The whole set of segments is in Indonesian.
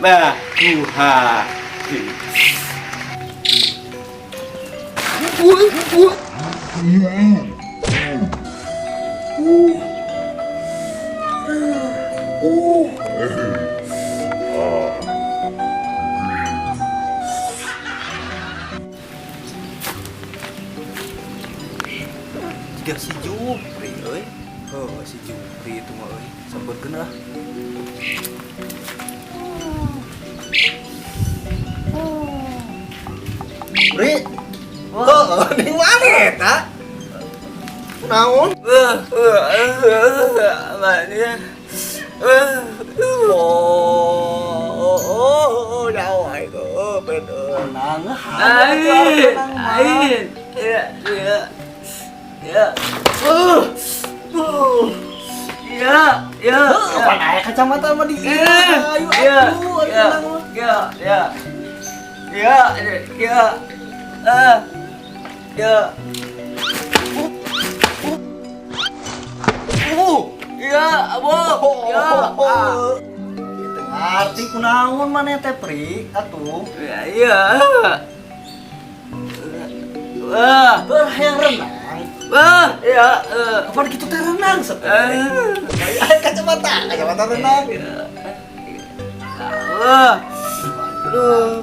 Bah, kuha. Jika si Jupri, si Jupri itu mah, sabarkeun lah. Pri, di mana eta? Naon? Mana? Jauh itu, bener. Tenang, ain, ya. Apa aya kacamata mah di ieu? Ngarti kunaon maneh teh Pri atuh? Hayang renang. Kapan kitu teh renang seteh? Aya kacamata renang.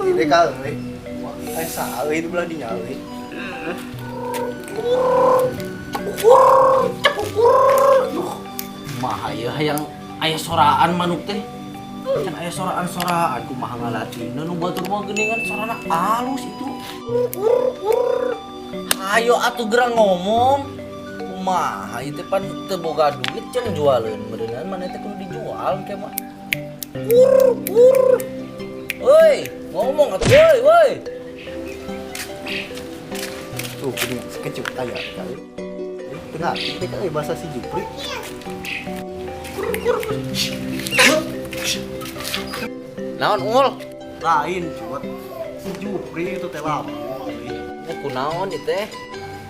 Ide ka euy. Aya saha euy di belah dinya euy. Mah hayang aya soraan manuk teh. Can aya soraan kumaha ngalatina nu batur mah geuningan sorana alus itu. Hayo atuh gerang ngomong. Kumaha ieu teh pan teu boga duit cenah jualeun meureungan maneh teh kudu dijual ke mah. Woi, ngomong atuh woi. Tuh gini sekecuk aya kali. Tengah kita kan bahasa si Jupri. Naon ungul? Lain cuat. Si Jupri itu teh lama. Kunaon ieu teh?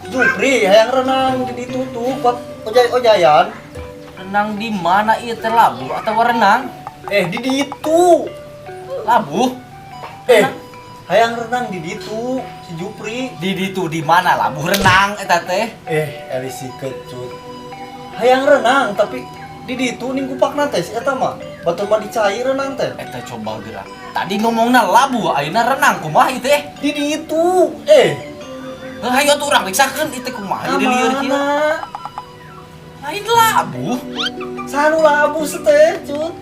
Jupri hayang renang di ditu tuh buat ojayan. Renang di mana ieu teh labuh atawa renang? Di ditu. Labuh? Hayang renang di ditu si Jupri. Di ditu di mana labuh renang eta teh? Eli si kecut. Hayang renang tapi di ditu ning kupakna teh si eta mah. Batur mah dicair renang teh. Eta coba gerak. Tadi ngomongna labuh, ayeuna renang kumaha ieu teh? Di ditu. Hayo tuh urang riksakeun ieu teh kumaha di lieur kieu. Lain labuh. Sanu labuh teh, cut.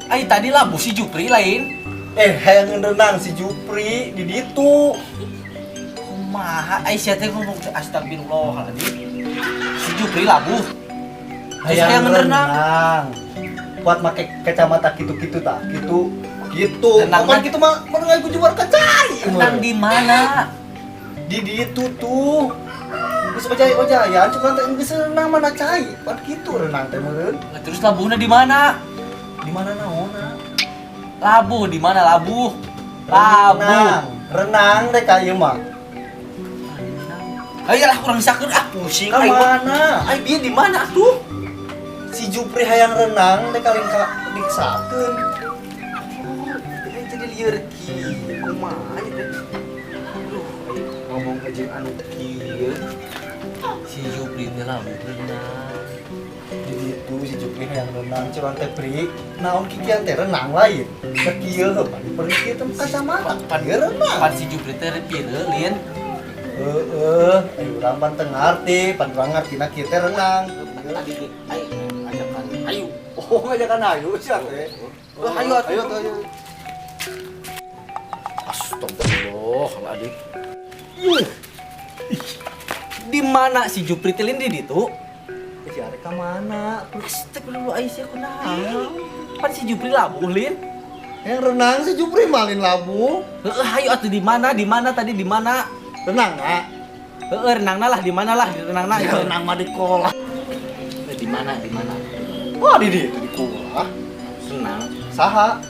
Ai tadi labuh si Jupri lain. Hayang renang si Jupri di ditu. Kumaha ai sia teh ngomong teh astagfirullahaladzim. Si Jupri labuh. Hayang renang. Buat make kacamata kitu-kitu tah, gitu. Kapan kitu mah menengah ku jual kacai. Renang di mana? Di ditu tuh. Geus ojayan cuman teh geus renang mana cai. Pan kitu renang teh meureun. Terus labuhna di mana? Di mana naonna? Labuh di mana labuh? Renang teh ka ieu mah. Ayolah urang sakeun pusing. Ka mana? Ai bieu di mana atuh? Si Jupri hayang renang teh kaling ka diksakeun. Jadi lieur kieu kumaha teh. Ngomong aja anu kieu. Si Jupri teh labuh renang. Jadi itu si Jupri hayang renang cuman teh Pri. Naon kikian teh renang lain. Da kieu pan pergi kieu teh kacamata. Pan renang. Pan si Jupri teh pieu lin. Urang pan teu ngarti, pan urang ngartina kieu teh renang. Tadi ajakan ayo. Ngajakan ayo sia teh. Ayo. Astagfirullahaladzim. Di mana si Jupri teh lin di ditu? Si arek ka mana? Astagfirullah Aisyah kunaha? Pan si Jupri labuh lin. Yang renang si Jupri malin labuh. Hayu atuh di mana tadi di mana? Renang ah. Renangna lah di mana lah renangna. Renang mah di kolam. Di mana? Wah di ditu di kulah. Renang. Saha?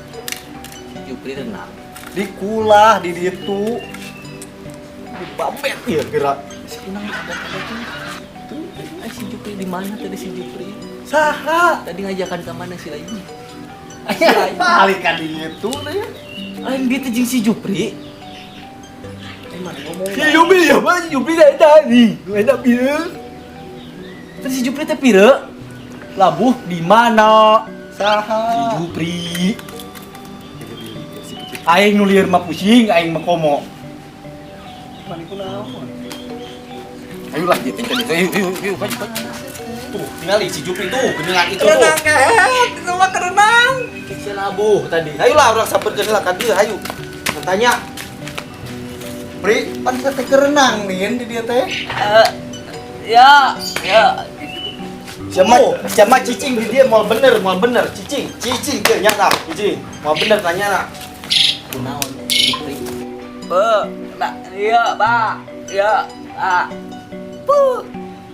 Si Jupri renang. Di kulah di ditu. Di bambet ieu geura. Si Inang ada tuh. Si Jupri di mana tadi si Jupri? Saha? Tadi ngajakan ke mana si Lain? Balik kan itu ya. Lain dia jeung si Jupri. Gimana ngomong? Si Jupri ya, Bang. Si Jupri dari tadi. Gue ada pira. Terus si Jupri teh pira? Labuh di mana? Saha? Si Jupri. Aing nu lieur mah pusing, aing mah komo. Mana ku naon? Ayolah dia tinggal itu. Yuk, maju. Tuh, tinggalin si Jupri tuh, geningan itu tuh. Renang itu mah kerenang. Si labuh tadi. Ayolah orang saperkeun heula ka dieu, hayu. Tanya. Pri, pan teh kerenang nih di dia teh. Ya. Siapa cicing di dia mau bener cicing teh nya tah cicing. Mau bener tanya na. Kunaon Jupri? Iya, Pak. Ya.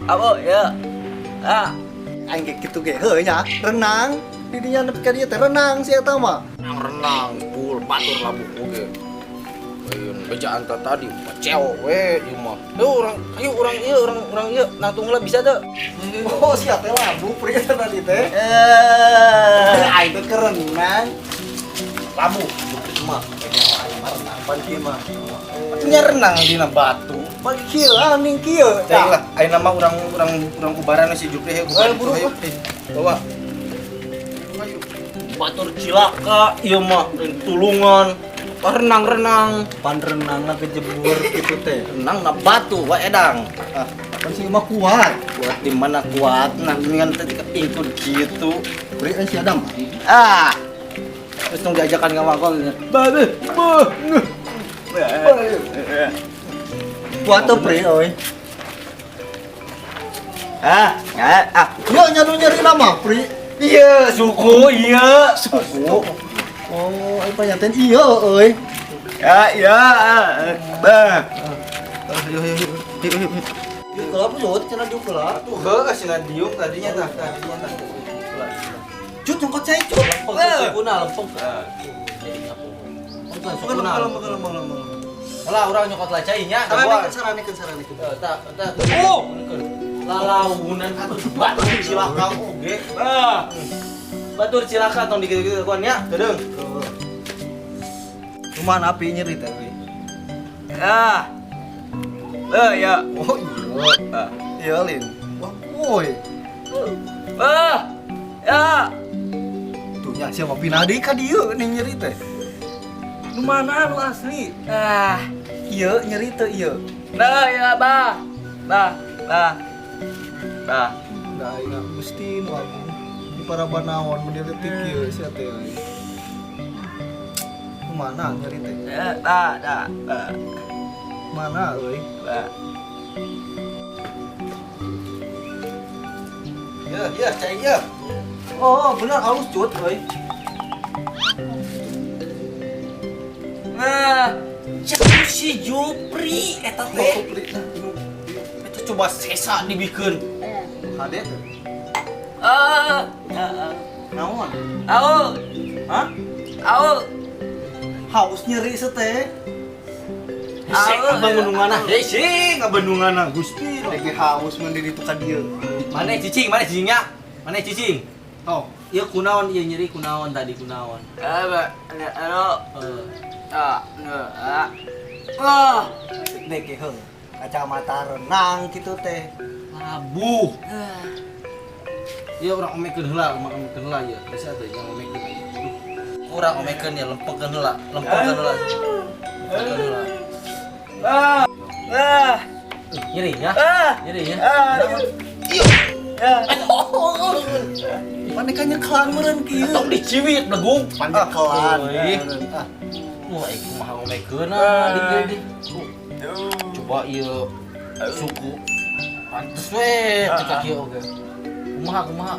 Apa ya? Aing ge kitu ge heuh nya renang. Di dinya nepi ka dieu teh renang si eta mah. Renang, pul, batur labuh oge. Bejaan tadi, cewek we ieu mah. Orang ieu nangtung heula bisa teu? Oh, sia teh labu pri eta tadi teh. Aing teh kerenang. Labu Jupri mah. Aing mah renang pan kieu mah. Nya renang dina batu. Bagi kieu ning kieu. Teh lah, ayeuna mah urang kubaran si Jupri he kubaran. Buru. Bawa. Ayo. Batur cilaka ieu mah tulungan. Renang. Pan renang na kejebur kitu teh. Renang na batu wa edang. Pan sih mah kuat. Kuat di mana kuat nah dengan tadi ketingkul gitu. Pri si Adam. Terus tong diajakan ka wakol. Kuat tuh pri oi. Yo nyari nama pri. Iya, suku. Oh, ai panyaten iya euy. Yuk kelap jod cenah diuk kelap. Tuh heuh cenah diuk tadinya tah. Cut nyongkot saya cut. Lempeng. Lah urang nyokot lacainya Sarane. Lalaunan batur cilaka oge. Batur cilaka tong dikitu-kitu kuan nya, dedeung. Cuman api nyeri teh. Ya. Oh iya. Iya Lin. Wah, woi. Ya. Tuh nya siapa pindah deui ka dieu ning nyeri teh. Nu mana lu asli? Ieu nyeri teh ieu. Ya, Bah. Da ingat Gusti nu aku di Parabanaon mendiletik ieu sia teh. Nu mana nyeri teh? Mana euy? Ya, cai ya. Oh, bener halus cut euy. Cek si Jupri eta teh. Eta coba sesa dibikeun. Hade teh. Naon? Hah? Haus nyeri seteh. Ngabandunganna. Hei, ngabandunganna Gusti. Lagi haus mandi itu ka dieu. Mana cicingnya? Mana cicing? Oh, Ieu kunaon ieu nyeri kunaon tadi kunaon? dek heuh. Kacamata renang kitu teh. Labuh. Ieu urang omekeun heula, ieu. Bisa teh yang omekeun. Urang omekeun ya lempengkeun heula. Nyeri ya? Nyeri ya? Pane ka nyekelan meureun kieu. Tong diciwit blegung. Panjekelan. Wah, iku mah ngomekeun di. Coba ieu suku. Pantes we cekak ieu oge. Kumaha?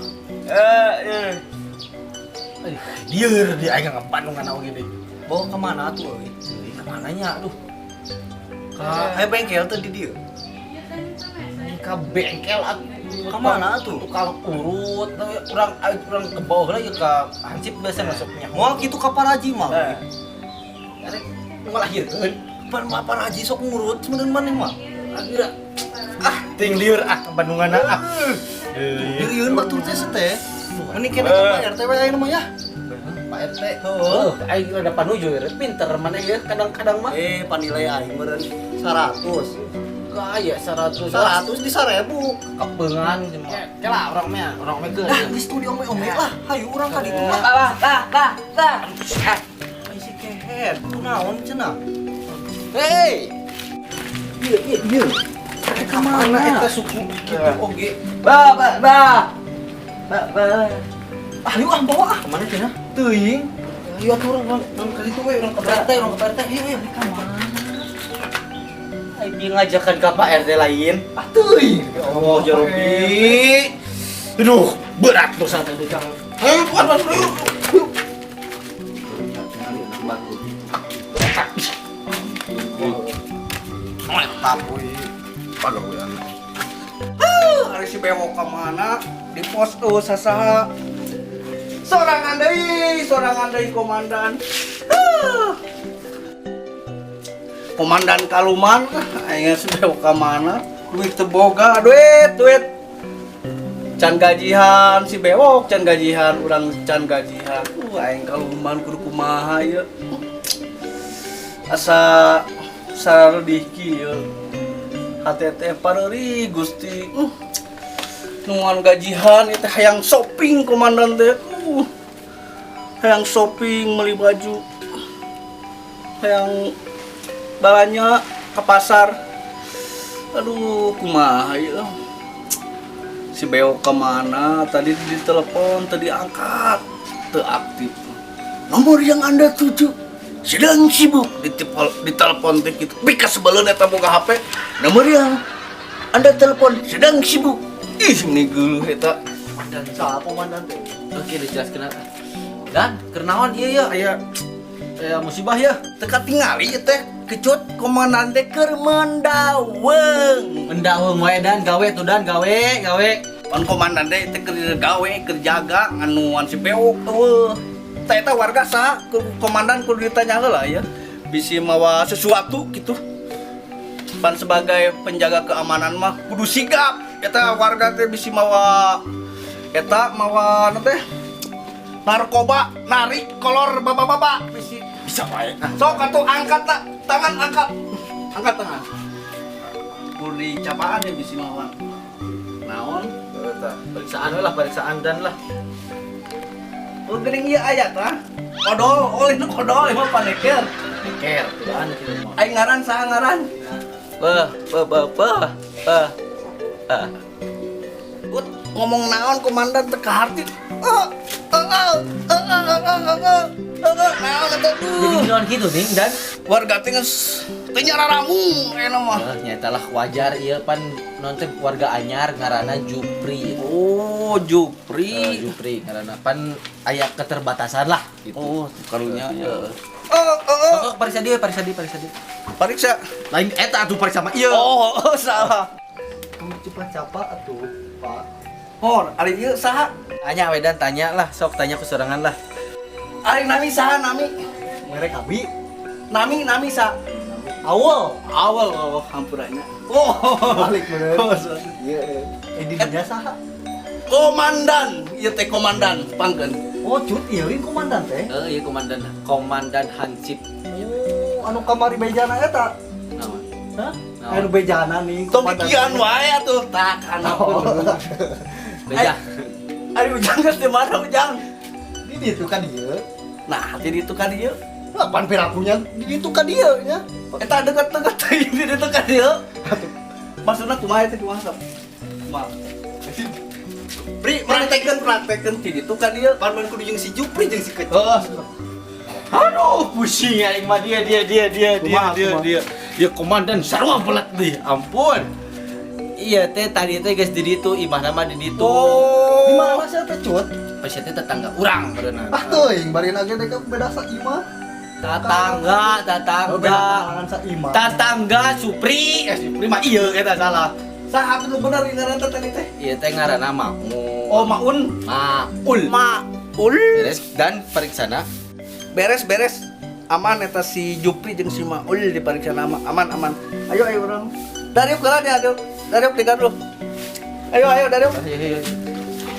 Dieur di aing ngabandungan oge deui. Bawa ke mana tuh euy? Ke mananya aduh. Ka bengkel teh di dieu. Ka bengkel Ka mana tuh? Tukang urut, urang ke bawah lah ya ke hansip biasa masuknya. Moal kitu ka paraji mah. Arek ngalahirkeun. Pan paraji sok ngurut sebenarnya maneh mah. Akhirnya ting lieur Bandungan Yeueun batur teh teh. Ini kena ke Pak RT we aya namanya. Pak RT. Heeh, aing rada panuju pinter mana ya kadang-kadang mah. Panilai aing meureun 100. Kaya 100 100 di 1000. kepengan kela orang mah geus. Dah geus tuh diome-ome lah. Hayu urang ka ditu mah. Tah. Ai si kehet. Kunaon cenah? Hei. Ieu. Ka mana eta suku kitu oge? Ba. Ayo bawa Kemana cenah? teuing. Ayo atuh orang ka ditu we orang ka RT. Ieu. Ka mana? Aing ngajakan ka Pak RT lain. Teuing. Ya Allah, Jarobi. Aduh, berat dosa teh Kang. Ayo, buat yuk. Tapuy. Pagawean. Ari si bewok ka mana? Di pos sasaha. Sorangan deui komandan. Komandan Kaluman, aing si bewok ka mana? Duit teu boga, duit. Can gajihan si bewok, can gajihan urang can gajihan. Aing Kaluman kudu kumaha ieu. Asa saredih kieu. Hate teh pareuri Gusti. Nuan gajihan itu hayang shopping komandan teh. Hayang shopping beli baju. Hayang balanya ke pasar. Aduh, kumaha ieu. Si Beo kemana? Tadi ditelepon, tadi angkat, teu aktif. Nomor yang Anda tuju sedang sibuk. Ditelepon teh kitu. Bika sebeleun eta boga HP. Nomor yang Anda telepon sedang sibuk. Ih, ini geuluh eta. Dan saha komandan teh? Oke, dijelaskeun eta. Dan kernaon ieu ya aya musibah ya. Teka tingali ieu teh kecut komandan teh keur mendaweng. Endaweng wae dan gawe tuh dan gawe. Pan komandan teh keur gawe, keur jaga nganuan si Beok eueuh. Tah eta warga saha? Komandan kudu ditanya heula ya. Bisi mawa sesuatu gitu. Pan sebagai penjaga keamanan mah kudu sigap. Eta warga teh bisi mawa teh narkoba, narik kolor baba-baba bisi bisa wae. Nah, sok atuh angkat tak tangan angkat. Angkat tangan. Kudu dicapaan ya bisi mawa. Naon? Eta periksaan dan lah. Oh, geuning ieu aya tah. Odol mah paneker. Ker tuan kitu mah. Aing ngaran saha ngaran? Ut ngomong naon komandan teu kaharti. Naon eta Jadi naon kitu ning dan warga teh geus teu nyararamu eta mah. nyata lah wajar ieu pan non teh warga anyar ngaranna Jupri. Oh, Jupri. Jupri ngaranna pan aya keterbatasan lah gitu. Oh, karunya ya. Pariksa dia. Pariksa. Lain eta atuh pariksa mah ieu. Oh, salah. Kamu cepat capa atuh, Pak. Hor, ari ieu saha? Tanya we dan tanya lah, sok tanya ke sorangan lah. Ari nami saha nami? Merek abi. Nami saha? Awal. Awal hampurannya. Oh, Balik bener. Oh, sorry. Iya. Di dunia saha? Komandan, ieu teh komandan pangkeun. Oh, cut ieuin komandan teh. Iya komandan Hansip. Oh, anu kamari bejana eta. Naon? Hah? Naon? Anu bejana nih. Tong kikian wae atuh tak anapeun. Beja. Ari ujang geus di mana ujang? Di ditu kan ieu. Nah, di ditu ka dieu. Lapan pirakunya di ditu kan ieu nya. Eta deket-deket teh di ditu ka dieu. Maksudna kumaha teh kumaha sok? Kumaha? Praktekeun di ditu ka dieu. Pan mun kudu jeung si Jupri jeung si Kecil. Oh, Aduh, pusing aing mah dia. Dia komandan sarua belat deui. Ampun. Iya teh tadi teh geus di ditu, imah nama di ditu. Di mana sih teh cut? Pas teh tetangga urang berenang. Ah teuing bari lagi dek beda sa imah. Tetangga. Kalangan sa imah. Tetangga Supri mah ieu eta salah. saha nu bener ngaran teh teh? Ieu teh ngaranna Mamun. Oh, Maun. Maul. Maul. Beres dan periksana. Beres. Aman eta si Jupri jeung si Maul dipariksa nama. Aman. Ayo urang. Dari ukeuran ya, Adil. Dariuk tinggal dulu. Ayo Dariuk. Ayo.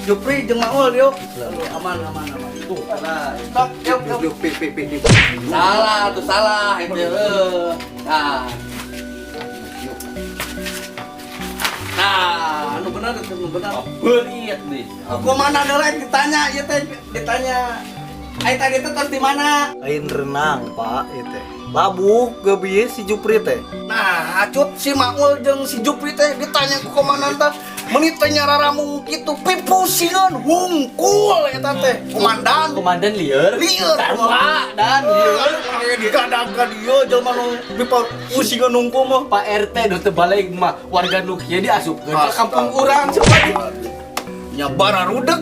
Jupri jeung Maul yuk. Aman. Tuh, salah. Stop, yuk. Salah tuh salah itu. Nah. Nah, anu benar. Beliat deh. Kemana dulu ditanya, ya teh ditanya. Aing tadi itu terus di mana? Ain renang, Pak, itu. Labu gebieu si Jupri teh. Nah, cut si Maul jeung si Jupri teh ditanya ku komandan teh. Menit teh nyararamung kitu pipusingan hungkul eta teh. Komandan lieur. Sarua dan lieur digadangkan ieu jelema nu pipusingan hungkul mah. Pak RT nu teu balik mah warga nu kieu diasupkeun ka kampung urang Nyabar rudek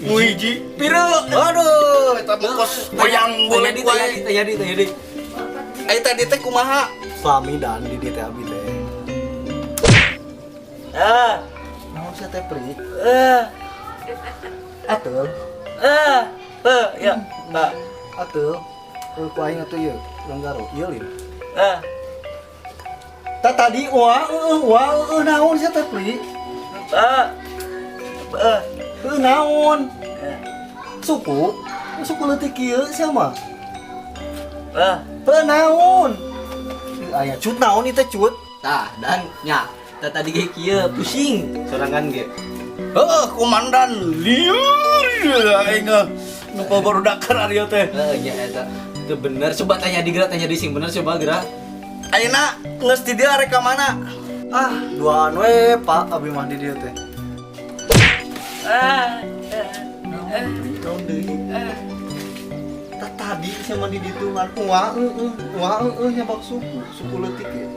hiji pira. Aduh, eta mah kos goyang boleh wae. Tanya di. Ai tadi teh kumaha? Slami dan di teh abi teh. Naon sia teh Pri? Atuh. Ya, Mbak. Atuh. Ku aing atuh ieu, Langgaro. Ieu lin. Tadi naon sia teh Pri? Naon? Suku leutik ieu sia mah. Naon? Aya cut naon ieu teh cut? Tah, dan nya. Tadi ge kieu pusing sorangan ge. Komandan liur aing nu barudakan ari teh. Nya eta. Itu bener, coba tanya di sing bener coba geura. Ayeuna geus di dieu arek ka mana? Duaan we Pak abi mah di dieu teh. Naon deui? Tadi sama di ditu ngan nyabak suku leutik ye.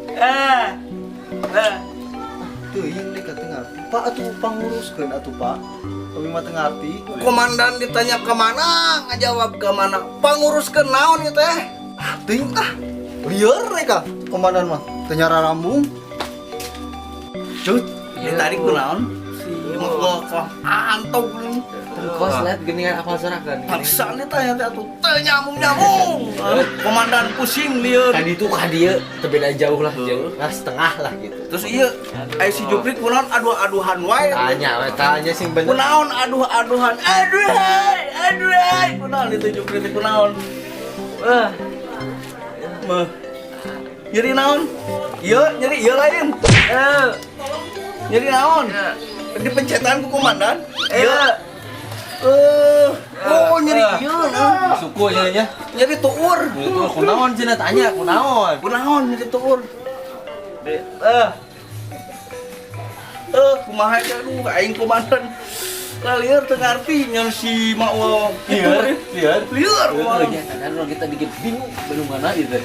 Teuing dek teu ngarti. Pak atuh panguruskeun atuh Pak. Abi mah teu ngarti. Komandan ditanya ke mana, ngajawab ke mana. Panguruskeun naon ieu teh? Teuing lieur reka komandan mah. Teu nyararambung. Cut, ditarik ku naon? Si mah antog geuning. Kos lihat geningan apal sorakan. Paksaan tanya teh atuh teu nyambung. Komandan pusing lieur. Tadi itu ka dieu teu beda jauh lah jeung setengah lah gitu. Terus ieu aya si Jupri kunaon aduh-aduhan wae. Tanya sing bener. Kunaon aduh-aduhan. Aduh. Kunaon itu Jupri teh kunaon? Mah. Nyeri naon? Ieu nyeri ieu lain. Nyeri naon? Dipencetan ku komandan. Nyeri ieu nah. Suku nya. Nyeri tuur. Itu kunaon cenah tanya kunaon. Kunaon nyeri tuur. Kumaha teh aduh aing komandan. Lieur teu ngarti nya si Maul. Lieur. Kan kita dikit bingung mana ieu teh.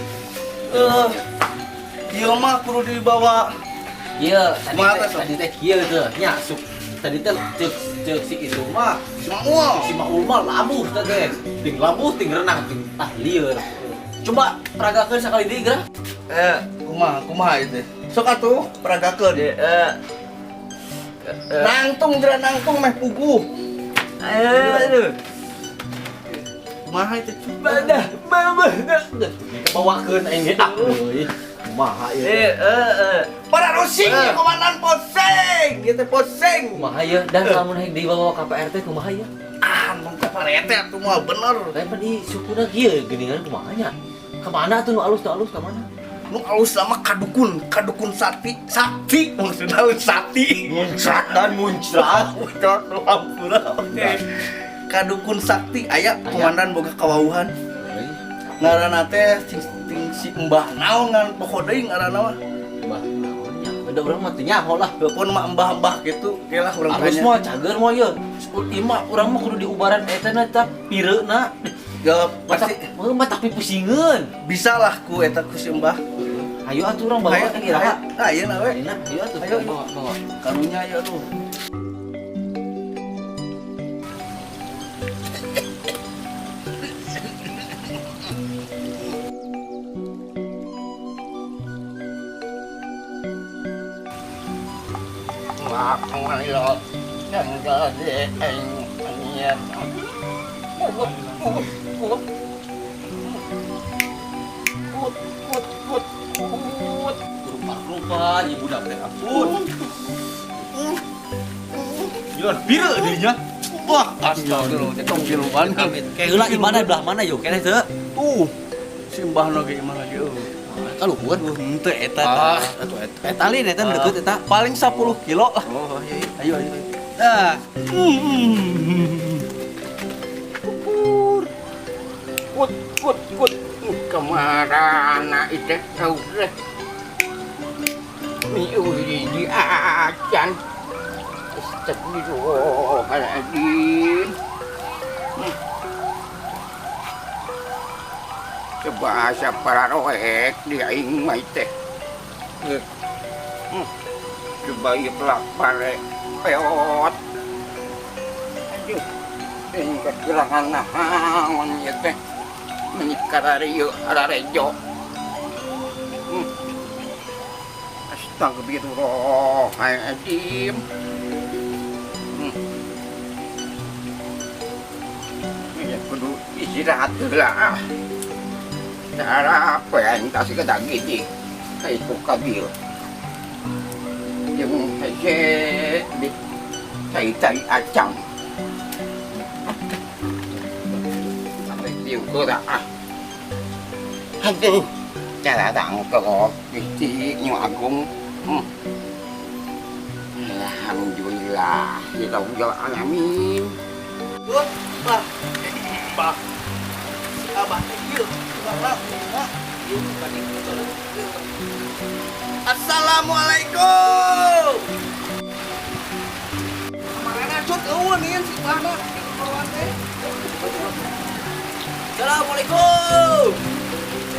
Ieu mah kudu dibawa. Iya, Kumaha tadi teh kieu teh nya tadi teh ceuk si itu mah si Maul mah labuh teh guys. Ting labuh ting renang ting lieur. Coba peragakeun sakali deui geura. Kumaha ieu teh? Sok atuh peragakeun. Nangtung meh puguh. Aduh. Kumaha ieu teh? Bawakeun aing ge euy. Kumaha ieu? Para rusing komandan poseng. Ieu teh poseng. Kumaha ieu? Dan lamun hayang dibawa ka PRT kumaha ieu? Mun ka parete atuh mah bener. Lain pan di sukuna kieu geuningan kumaha nya? Ka mana tuh nu alus ka mana? Nu alus sama kadukun sakti maksudna sakti muncrat hampura oke kadukun sakti aya komandan boga kawauhan ngaranna teh si Mbah naon ngan poho deui ngaranna mah Mbah naon nya beda urang mah teu nyaho lah telepon mah mbah-mbah gitu ge lah urang alus mah cager mah ieu imah urang mah kudu diubaran eta na tah pireuna ya pasti mah tapi pusingeun bisa lah ku eta ku si Mbah. Ayo atuh urang bawa ka iraha. Ayo na we. Ayo atuh bawa. Karunya aya lu. Ayo. Yang gede aing. rupa ibu dapet ampun. Jangan pira dirinya. Wah, astagfirullah, cekong piluan. Kayak heula imana belah mana yo keneh teu? Simbah no ge imah dia. Kaluhur. Henteu eta. Eta lin eta deket eta. Paling 10 kilo. Oh, iya. Ayo. Nah. Kut kemana itu kau deh mi uri di acan astagfirullahaladzim coba para roek dia ing mai teh coba ieu pelak pare peot aduh ini kehilangan naon ya teh menikah dari rejo. Astagfirullahaladzim. Ini kudu istirahat lah. Cara apa yang kasih ke gini? Itu kabil. Yang saya cari acang. Cô đã aduh cara tangkap itu nyuagung alhamdulillah ya Allah alamin Pak. Abah ieu. Assalamualaikum. Mana cut eueun ieu si Bana di kawan teh. Assalamualaikum.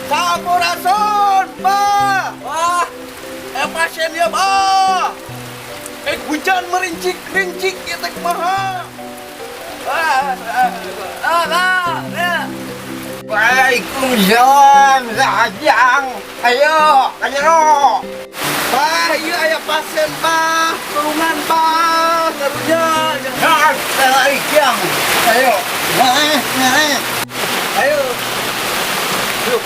Sampurasun, Pak. Wah, Pasien ya, Pak. Hujan merincik-rincik kita kumaha. Waalaikumsalam Sajang. Ayo. Pak, iya aya pasien, Pak. Tolongan, Pak. Karunya. Assalamualaikum. Ayo. Ayo. yuk.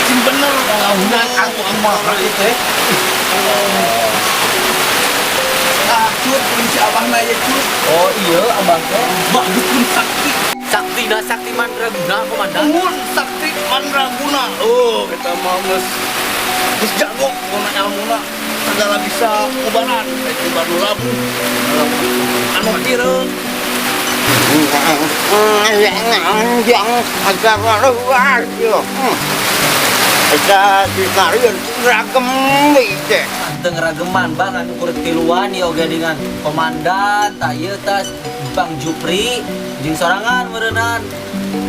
Cing bener lahunan aku emah itu. Cut kunci abang na ya cut. Oh iya, abang teh. Bah dukun sakti. Sakti mandraguna komandan. Mun sakti mandraguna. Oh, kita mah geus jago mun ilmuna. Segala bisa ubaran itu baru labu. Anu kireun. Yang agak luar yo. Ada di karian ragam itu. Teu ngerageman bang anu kurit tiluan ya oge dengan komandan tak ieu tas Bang Jupri jeung sorangan meureunnan.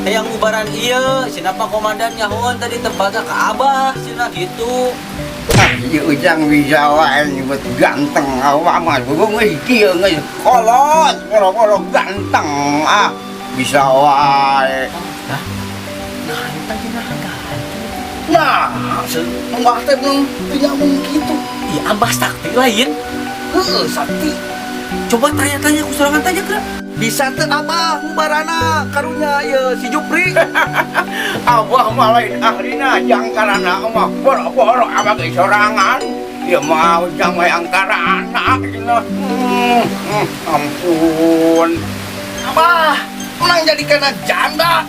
Hayang ubaran ieu sinapa komandan nyahoan tadi tempatnya ka Abah cenah gitu. Ujang bisa wae nyebut ganteng awak mah geus kieu geus kolot kolot ganteng bisa wae. Nah, mbah teh belum nyambung gitu. Iya Abah sakti lain. Heeh, sakti. Coba tanya-tanya ku sorangan tanya kira. Bisa teh Abah ubarana karunya ieu si Jupri. Abah mah lain ahlina jangkarana mah boro-boro abah ge sorangan. Ya mau jang we angkarana cenah. Ampun. Abah, menang jadi kena janda.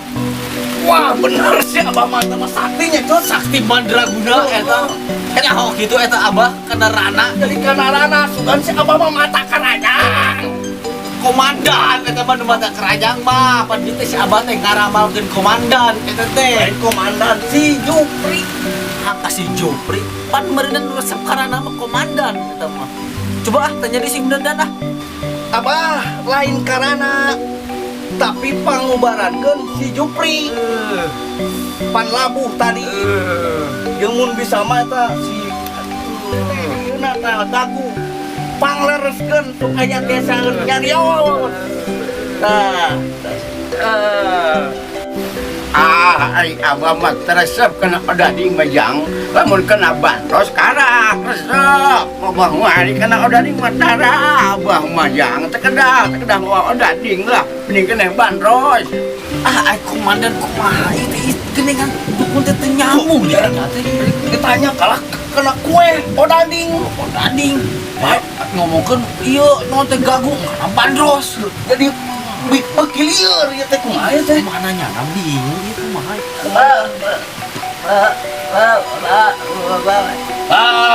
Wah, bener sih Abah mah teh saktinya cut. Sakti mandraguna eta. Eta oh gitu eta Abah kana rana. Jadi kana rana sugan si Abah mah mata kerajaan. Komandan eta mah nu mata kerajaan mah pan dieu teh si Abah teh ngaramalkeun komandan eta teh. Lain komandan si Jupri. Angka si Jupri pan meureunna nu resep karana mah komandan eta mah. Coba tanya di si beneran Abah lain karana tapi pangubarankeun si Jupri. Pan labuh tadi. Jeung mun bisa mah eta si ieu teh dagu panglereskeun supaya desa nyarios. Ai abah mah resep kena odading majang lamun kena bantos karak resep abah mah ari kena odading mah tara abah mah jang tekedah mau odading lah mending kena bandros Ai komandan kumaha itu geningan dukun teh nyambung dia teh. Ditanya kalah kena kue odading. Ngomongkeun ieu naon teh gagung kana bandros. Jadi bekilieur ieu teh kumaha ieu teh? Mana nyana bingung ieu kumaha.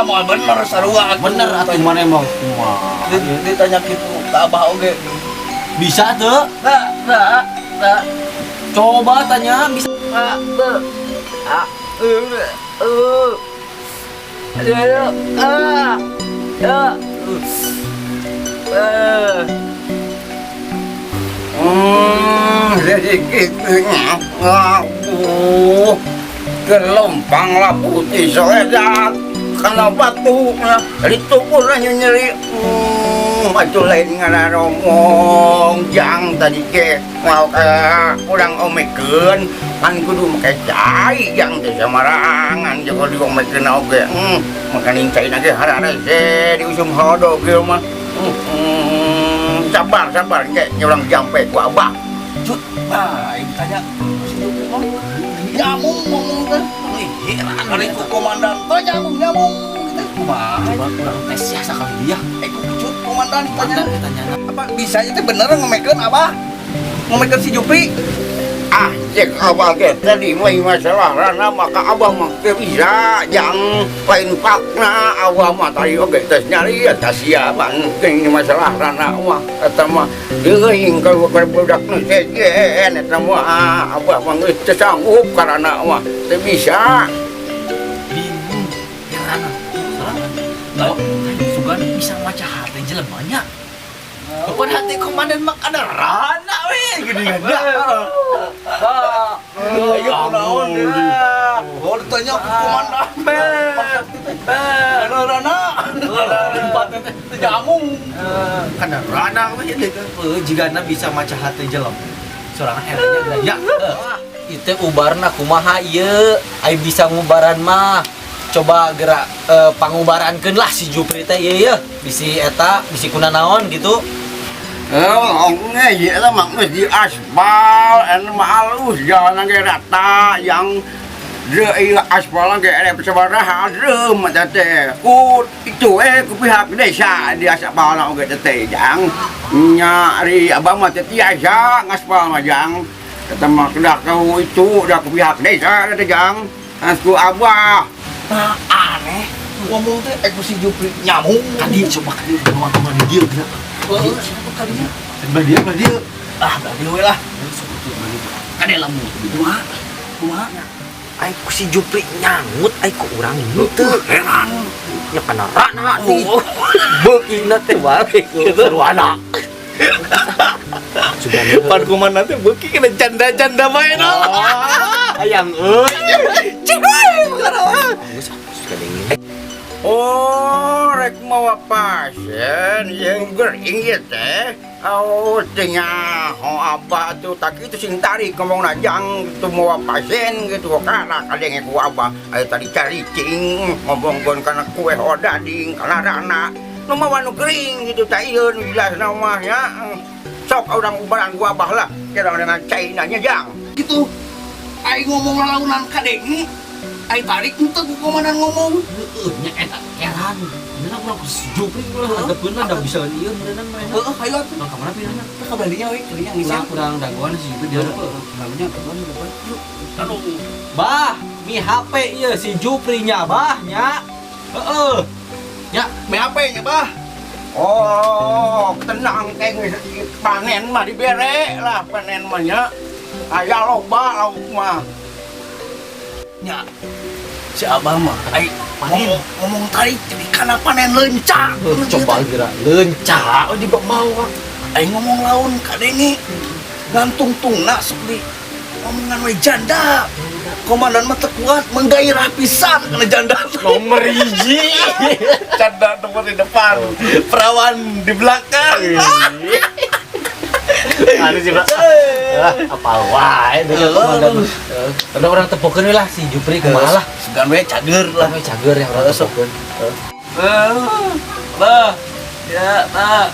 Moal bener sarua Bener atuh mana emang kumaha. ditanya kitu ka Abah oge. Bisa teu? Coba tanya bisa. Jadi gitunya. Aduh, gelombang lah putih soedan kena batu dari tubuhnya nyeri. Batu lain ngana ngomong jang tadi ke mau kurang omekeun kan kudu make cai jang teh samarangan jeung kudu omekeun oge. Makanin cai na ge harare ge di usum hodo ge mah. Sabar ge urang jampe ku Abah. Cut, ini tanya nyamung ngomong teh. Heran ari ku komandan teh nyamung gitu. Kumaha? Coba kurang tes ya sakali dia. Ku cut komandan ditanya. Ditanya. Apa bisa teh bener ngomekeun Abah? Ngomekeun si Jupri? Cek Abah ge tadi mah masalah rana maka Abah mah teu bisa jang lain pakna Abah mah tadi oge tes nyari eta siapan geuning masalah rana mah eta mah geuing ka budak nu sejen eta mah Abah mah geus teu sanggup karana mah teu bisa. Bingung. Heran. Salah. Sugan bisa maca hati jelemanya. Kepada hati komandan mak ada rana we gini kan. Ayo naon dah. Oh ditanya ku komandan. Rana. Tempat teh nyamung. Kana rana we jigana bisa maca hati jelem. Sorangan eranya gaya. Itu ubarna kumaha ieu? Ai bisa ngubaran mah. Coba gerak pangubarankeun lah si Jupri teh ieu bisi eta bisi kunanaon gitu. Nge eta mah geus di aspal anu mah alus jalan ge rata yang deui aspal ge ere sabaraha reum eta teh ku itu ku pihak desa di aspal oge teh jang nyari Abah mah teh tiasa ngaspal mah jang eta mah kedah ku itu udah ku pihak desa teh jang ku Abah. Aneh. Ngomong teh ku si Jupri nyamung. Tadi coba kali ngomong di dia gitu. Siapa kalinya? Belah dia. Berarti we lah. Kan lamun Kumaha? ai ku si Jupri nyangut ai ku urang henteu. Heran. Nya kana rana nih. Beukina teh wae sarwana. Pan komandan teh beuki kena janda-janda main. Ayang euy. Oh, rek mawa pasien yang gering ya teh. Oh, tanya Abah tuh tak itu sing tarik ngomong najang itu mawa pasien gitu kana kadenge ku Abah. Ayo tadi caricing ngomongkeun kana kue odading kana rana. Nu mawa nu gering gitu teh ieu nu jelas mah nya. Sok urang ubaran ku Abah lah. Kira dengan cainanya jang. Gitu. Ai ngomong lalaunan kadenge. Ai tarik henteu ku komandan ngomong. Nya eta heran. Bener aku Jupri lah anggapeun da bisa ieu beneran mah. Heeh, hayu atuh. Ka mana pinana? Ka balinya we, keunya ngisian. Kurang dagoan si Jupri dia namanya dagoan. Anu, Bah, mi HP ieu si Jupri nya bah nya. Heeh. nya me HP nya bah. Oh, tenang teh panen mah dibere lah panen mah nya. Aya loba lauk mah. Nya si Abah mah ai ngomong tarik jadi kana panen leunca. Coba kira leunca di bawah. Ai ngomong laun kadenge gantung tungna sok di ngomongan we janda. Komandan mah teu kuat menggairah pisan kana janda. nomor hiji. Janda nomor di depan, perawan di belakang. Anu sih, Pak. Apa wae dengan komandan. Udah orang tepokeun lah si Jupri kumaha lah. Segan we cager lah. Lah cager yang orang tepokeun. Bah. Ya, bah.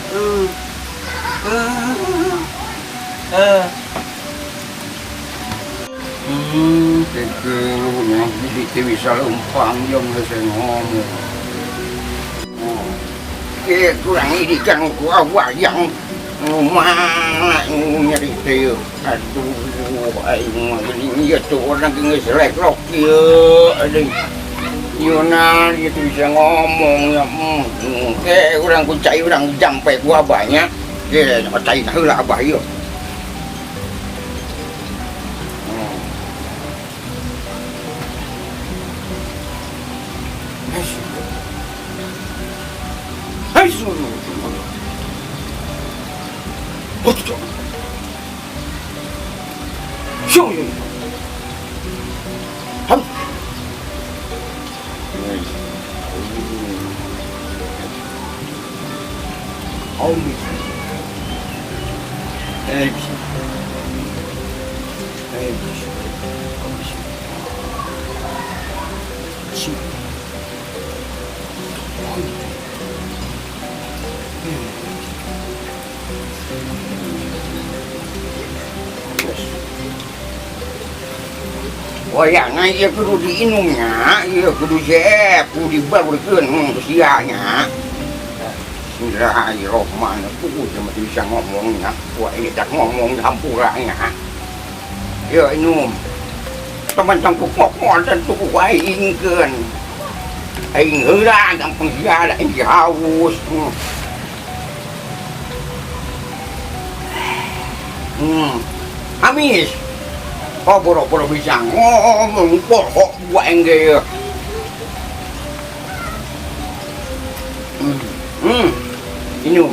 Tegelnya jadi bisa lempang yang saya ngomong. Kurang ini kan aku awak yang mana nyari teu. Aduh, aing ini ya tuh orang ngeselek rok ya. Aduh. Yuna itu bisa ngomong ya. Orang kucai orang jampe gua banyak. Kucai lah abah yuk. Hai suruh. Betul. Show you. Ham. Always. Wayangnya ia kudu diinumnya, ia kudu siap, kudu dibaburkan usianya. Bismillahirrahmanirrahim, aku cuma bisa ngomongnya, wah ini tak ngomong hampuranya. Ya inum, teman tangkuk ngomong dan tuku aingkan. Aing heula gampang sia, aing haus. Amis. Oh, boro-boro bisa ngomong, kok buat enggak. Inum,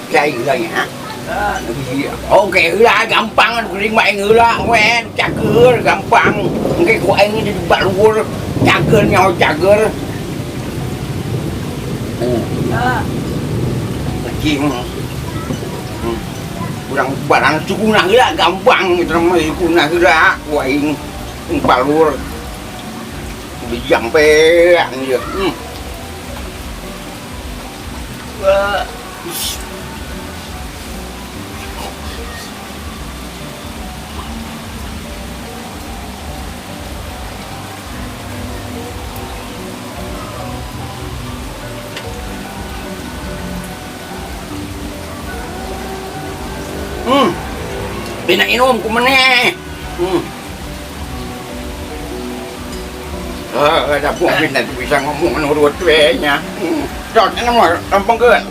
cai gulanya. Oke, gula gampang, kuring main gula, wen, cager gampang. Engke ku aing di balur, cager nyawa cager. Lagi kurang barang cukuna heula gampang termai kuna heula ku aing balur di jampean ieu. Bina inum ku meneh. Ada buah bina bisa ngomong nurut we-nya. Jod nama lempengkeun.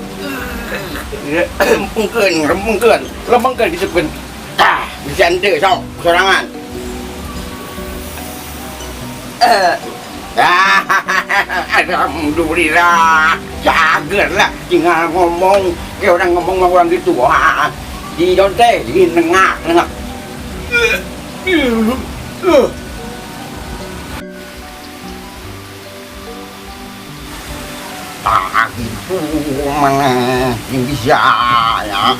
Lempengkeun disebut. Tah, bisa henteu sok sorangan. Alhamdulillah, jager lah, tinggal ngomong. Kayak orang ngomong sama orang gitu. Di donte, di nengak. Tak gitu mana yang bisa ya.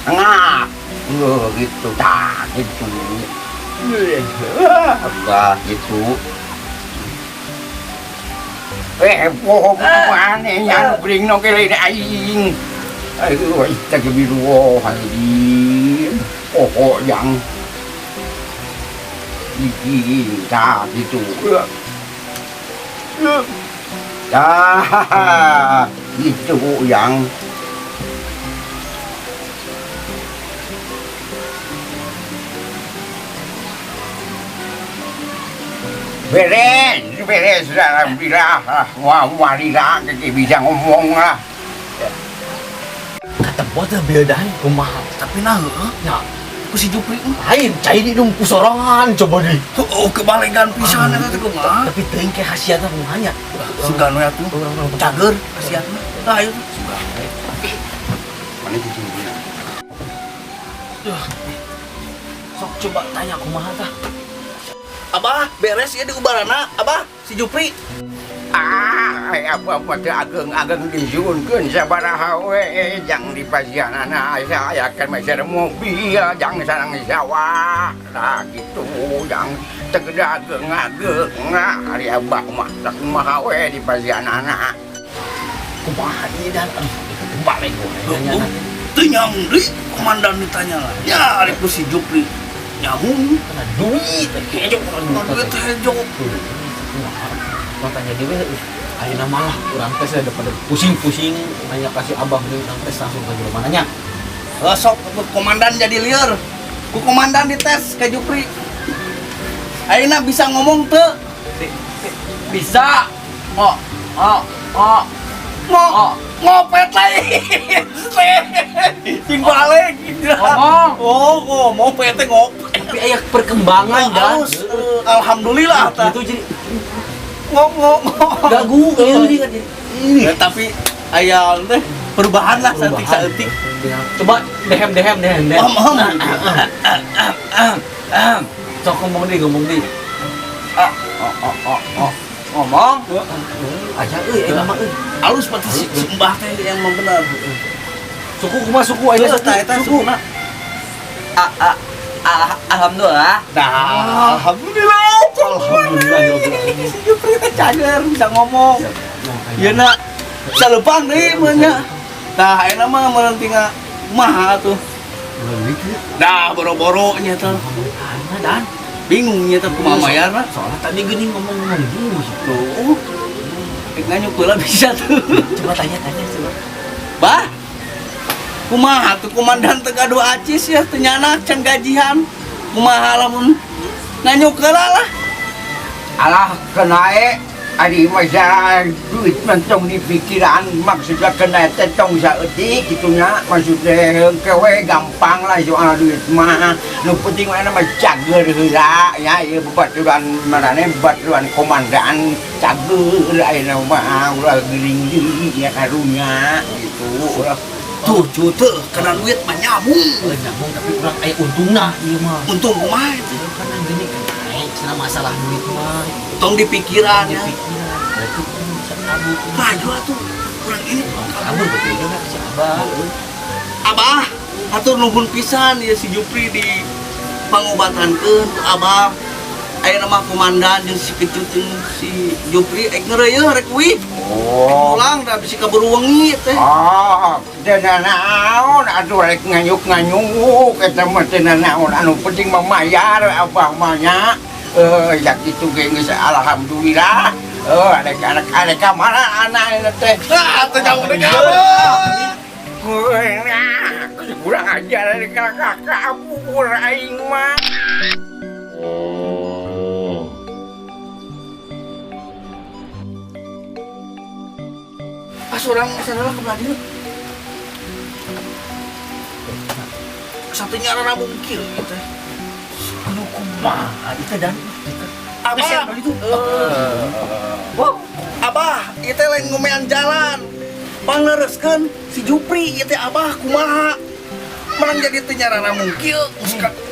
Nengak, gitu tak gitu. Apa gitu? Mana yang bring no kele aing. Aduh, kita kebiru hadir. Yang kita gitu. Itu yang beres, alhamdulillah. Walilah, kita bisa ngomong lah. Kata buatnya bedain kumaha. Tapi nah, Ya, ku si Jupri lain cai di dong kusorangan coba di. oh kebalikan pisan eta teh kumaha. Tapi teuing ke khasiatna kumanya. Sugan we atuh. Cager khasiatna. Tah ieu sugan. mana gitu. Sok coba tanya kumaha tah. Abah beres ya di ubarana, Abah si Jupri. Apa teh ageng disuunkeun sabaraha we jang di pasianana saya akan meser mobil jang sareng sawah lah gitu jang tegeda ageng ari abah mah tak kumaha we di pasianana Kumaha ieu dan balik we nanya. Teu nyamri komandan ditanya lah. Ya ari ku si Jupri. nyamuk. Kena duit. Hejo, duit hejo. Makanya dia akhirnya malah kurang tes daripada pusing-pusing nanya kasih abah nih kurang tes langsung ke jelema nanya. Sok komandan jadi liar. Ku komandan dites ke Jupri. Ayeuna bisa ngomong teu? Bisa. Oh. Ngopet lain. Sing balik. Ngomong. Oh, mau PT ngopet. Tapi aya perkembangan dan Halus. Alhamdulillah tah. itu jadi Ngomong. gagu ini kan jadi. Ya, tapi aya teh perubahan lah saeutik saeutik. Coba dehem. Om. Sok ngomong di. Ngomong. Aja euy mah euy. Halus pati si Mbah teh yang bener. Suku kumaha suku aja Eta sukuna. Alhamdulillah. Alhamdulillah. Alhamdulillah ya Allah. Si Jupri teh cager bisa ngomong. Ieu na salupang deui mah nya. Tah ayeuna mah meureun tinggal kumaha tuh. Dah boro-boro nya teh. Dan Bingung nya teh kumaha mayarna. soalnya tadi gini ngomong dulu gitu. Tuh. Rek nganyuk heula bisa tuh. Coba tanya coba. Bah. Kumaha tuh komandan teu gaduh acis ya teu nyana can gajian. Kumaha lamun nganyuk heula lah. Alah kenae ari masa duit mentong di pikiran maksudnya kena tetong saeutik gitunya maksudnya kewe gampang lah soal duit mah nu penting mana mah cager heula ya ieu bebaturan marane bebaturan komandan cager ayeuna mah ulah geuring deui ya karunya gitu ulah Tuh teu kena duit mah nyambung. Nyambung tapi kurang aya untungna ieu mah. Untung kumaha itu. Karena gini kan cenah masalah duit mah. Tong di pikiran ya. Pikiran berarti kan bisa kabur. Maju atuh. Kurang ini. Kabur betul juga si abah. Abah, atur nuhun pisan ya si Jupri di pangobatankeun Abah. Ayeuna mah komandan jeung si Kecut jeung si Jupri ngeureuyeuh rek wi. oh Pulang da bisi kaburu wengi teh. tena naon atuh rek nganyuk eta mah tena naon anu penting mah mayar apa mah nya ya kitu ge geus alhamdulillah ada ka mana anak teh Teu jauh deui Abah. kurang ajar dari kakak kabur aing mah Pas orang sadar ke radio. Satunya arana mungkil gitu. Anu kumaha itu dan Abah itu. Wow, Abah, ieu teh lain ngomean jalan. Pangereskeun si Jupri ieu teh Abah kumaha? Menang jadi teu nyarana mungkil.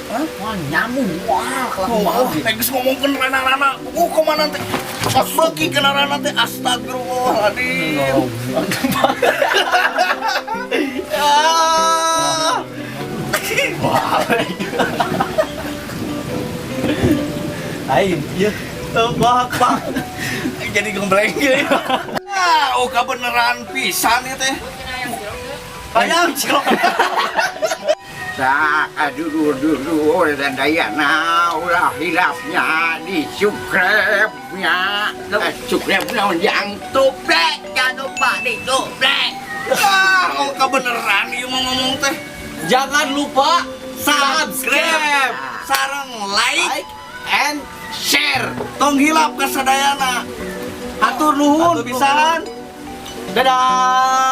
wah nyamuk wah Oh, geus ngomongkeun rana-rana. Komandan teh pas beuki ke rana teh astagfirullahaladzim. Ah. lain ieu Bak. Jadi gembleng ya. Oh, kebeneran pisan ya teh. Bayang cilok. tak aduh dan daya ulah hilafnya di sukrepnya sukrepnya yang tubrek jangan lupa di tubrek Oh, kebeneran ieu mau ngomong teh. jangan lupa Subscribe, sareng like and share. Tong hilap ke sadayana. Hatur nuhun pisan. Dadah.